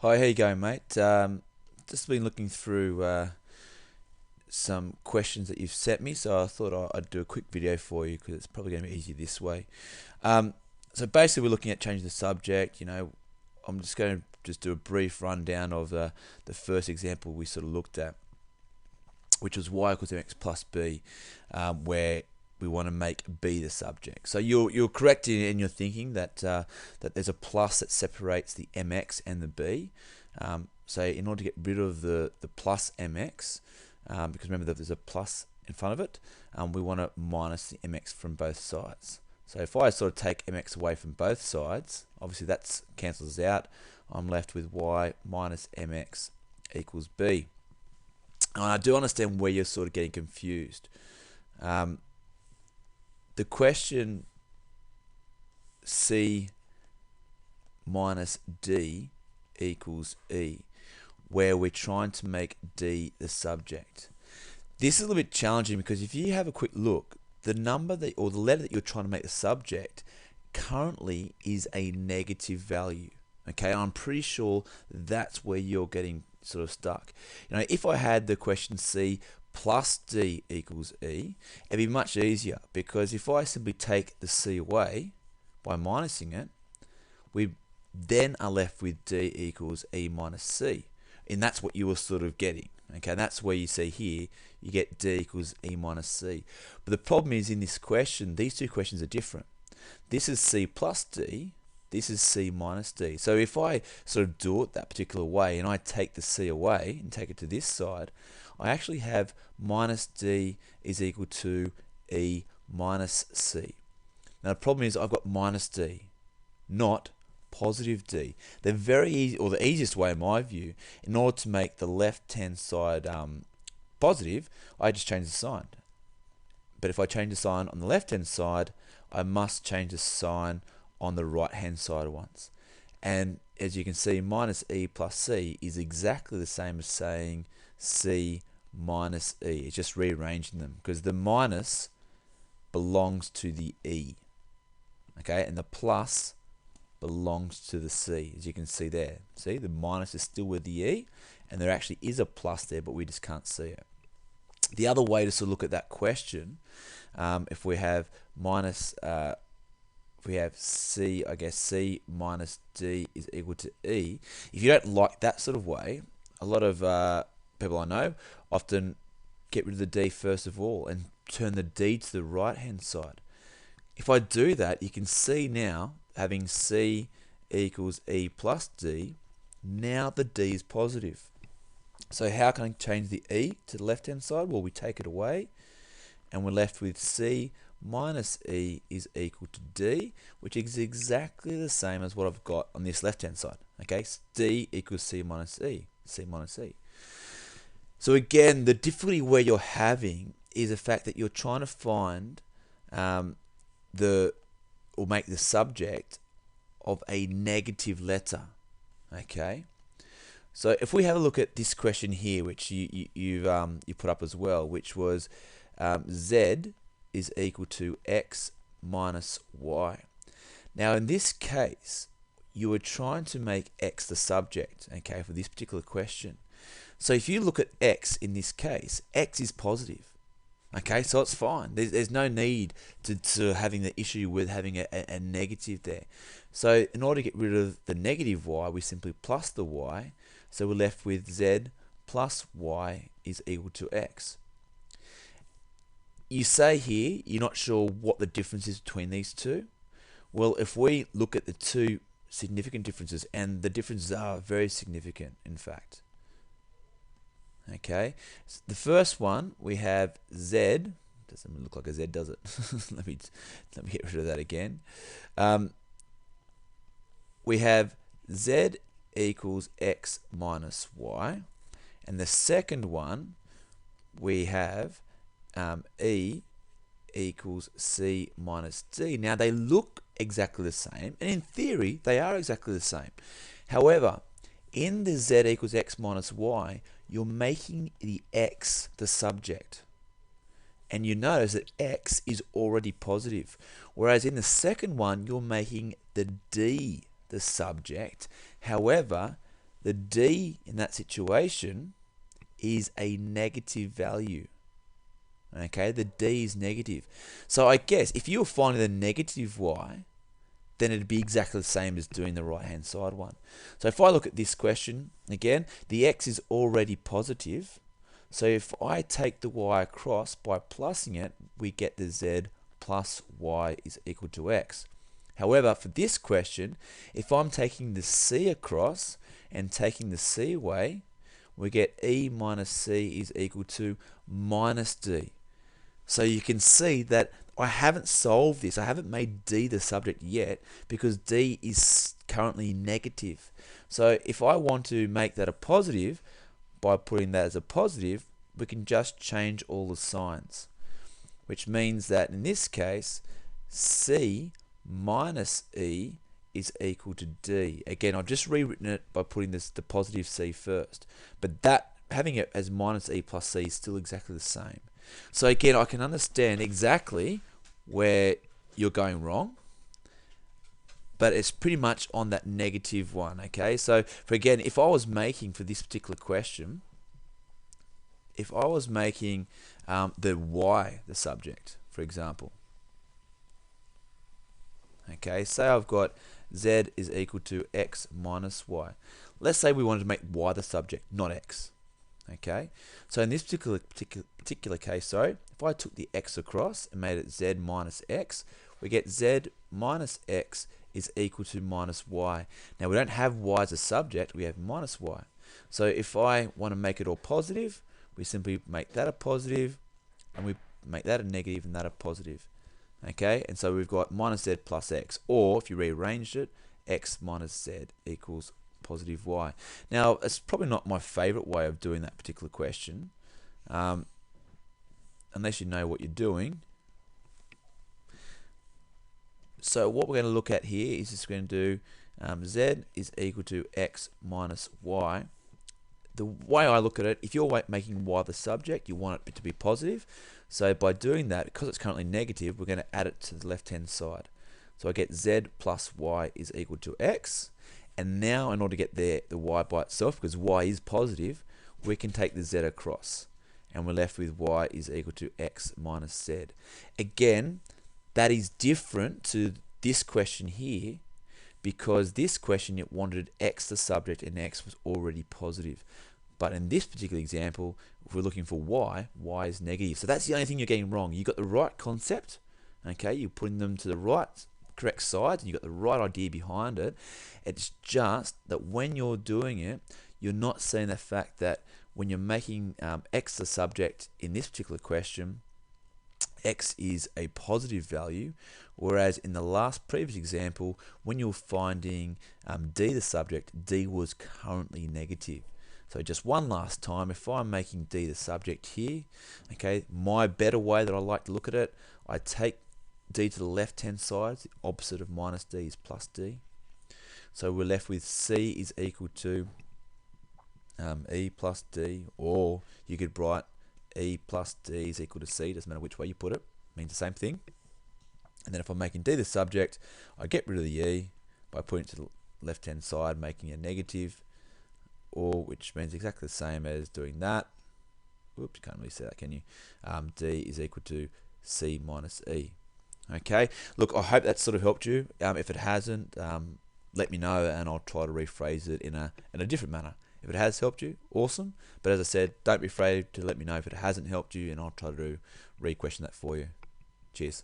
Hi, how you going, mate? Just been looking through some questions that you've sent me, so I thought I'd do a quick video for you because it's probably going to be easier this way. So basically, we're looking at changing the subject. I'm just going to do a brief rundown of the first example we sort of looked at, which was y equals mx plus b, where we want to make b the subject. So you're correct in your thinking that that there's a plus that separates the mx and the b. So in order to get rid of the plus mx, because remember that there's a plus in front of it, we want to minus the mx from both sides. So if I sort of take mx away from both sides, obviously that cancels out. I'm left with y minus mx equals b. And I do understand where you're sort of getting confused. The question c minus d equals e, where we're trying to make d the subject. This is a little bit challenging because if you have a quick look, the number that or the letter that you're trying to make the subject currently is a negative value. Okay, I'm pretty sure that's where you're getting sort of stuck. If I had the question c plus d equals e, it'd be much easier because if I simply take the c away by minusing it, we then are left with d equals e minus c, and that's what you were sort of getting. Okay, that's where you see here you get d equals e minus c. But the problem is in this question, these two questions are different. This is c plus d, this is c minus d. So if I sort of do it that particular way and I take the c away and take it to this side, I actually have minus d is equal to e minus c. Now the problem is I've got minus d, not positive d. The very easy, or the easiest way in my view, in order to make the left-hand side positive, I just change the sign. But if I change the sign on the left-hand side, I must change the sign on the right-hand side once. And as you can see, minus e plus c is exactly the same as saying c minus e. It's just rearranging them because the minus belongs to the e, okay, and the plus belongs to the c, as you can see there. See, the minus is still with the e, and there actually is a plus there, but we just can't see it. The other way to sort of look at that question, if we have minus, if we have c, I guess c minus d is equal to e. If you don't like that sort of way, a lot of people I know often get rid of the d first of all and turn the d to the right hand side. If I do that, you can see now having c equals e plus d, now the d is positive. So how can I change the e to the left hand side? Well, we take it away and we're left with c minus e is equal to d, which is exactly the same as what I've got on this left hand side. Okay, d equals c minus e, c minus e. So again, the difficulty where you're having is the fact that you're trying to find or make the subject of a negative letter. Okay, so if we have a look at this question here, which you put up as well, which was z is equal to x minus y. Now in this case, you were trying to make x the subject, okay, for this particular question. So if you look at x in this case, x is positive. Okay, so it's fine. There's no need to having the issue with having a negative there. So in order to get rid of the negative y, we simply plus the y. So we're left with z plus y is equal to x. You say here you're not sure what the difference is between these two. Well, if we look at the two significant differences, and the differences are very significant, in fact. Okay, so the first one we have z. Doesn't look like a z, does it? let me get rid of that again. We have z equals x minus y, and the second one we have e equals c minus d. Now they look exactly the same, and in theory they are exactly the same. However, in the z equals x minus y, you're making the x the subject. And you notice that x is already positive. Whereas in the second one, you're making the d the subject. However, The d in that situation is a negative value. Okay, the d is negative. So I guess if you were finding the negative y, then it'd be exactly the same as doing the right hand side one. So if I look at this question, again, the x is already positive. So if I take the y across by plussing it, we get the z plus y is equal to x. However, for this question, if I'm taking the c across and taking the c away, we get e minus c is equal to minus d. So you can see that I haven't solved this. I haven't made d the subject yet because d is currently negative. So if I want to make that a positive, by putting that as a positive, we can just change all the signs, which means that in this case, c minus e is equal to d. Again, I've just rewritten it by putting the positive c first, but that having it as minus e plus c is still exactly the same. So again, I can understand exactly where you're going wrong, but it's pretty much on that negative one. Okay, so for again, if I was making for this particular question, if I was making the y the subject, for example, okay, say I've got z is equal to x minus y. Let's say we wanted to make y the subject, not x. Okay, so in this particular case, sorry, if I took the x across and made it z minus x, we get z minus x is equal to minus y. Now we don't have y as a subject, we have minus y. So if I want to make it all positive, we simply make that a positive, and we make that a negative and that a positive. Okay, and so we've got minus z plus x, or if you rearranged it, x minus z equals positive y. Now, it's probably not my favorite way of doing that particular question, unless you know what you're doing. So what we're going to look at here is just going to do z is equal to x minus y. The way I look at it, if you're making y the subject, you want it to be positive. So by doing that, because it's currently negative, we're going to add it to the left-hand side. So I get z plus y is equal to x. And now in order to get the y by itself, because y is positive, we can take the z across. And we're left with y is equal to x minus z. Again, that is different to this question here, because this question it wanted x the subject and x was already positive. But in this particular example, if we're looking for y is negative. So that's the only thing you're getting wrong. You got the right concept, okay, you're putting them to the right correct sides and you got the right idea behind it. It's just that when you're doing it, you're not seeing the fact that when you're making x the subject in this particular question, x is a positive value, whereas in the last previous example, when you're finding d the subject, d was currently negative. So just one last time, if I'm making d the subject here, okay, my better way that I like to look at it, I take d to the left hand side, the opposite of minus d is plus d. So we're left with c is equal to e plus d, or you could write e plus d is equal to c, doesn't matter which way you put it, means the same thing. And then if I'm making d the subject, I get rid of the e by putting it to the left hand side, making a negative, or which means exactly the same as doing that. Oops, you can't really see that, can you? D is equal to c minus e. Okay, look, I hope that sort of helped you. If it hasn't, let me know and I'll try to rephrase it in a different manner. If it has helped you, awesome. But as I said, don't be afraid to let me know if it hasn't helped you, and I'll try to re-question that for you. Cheers.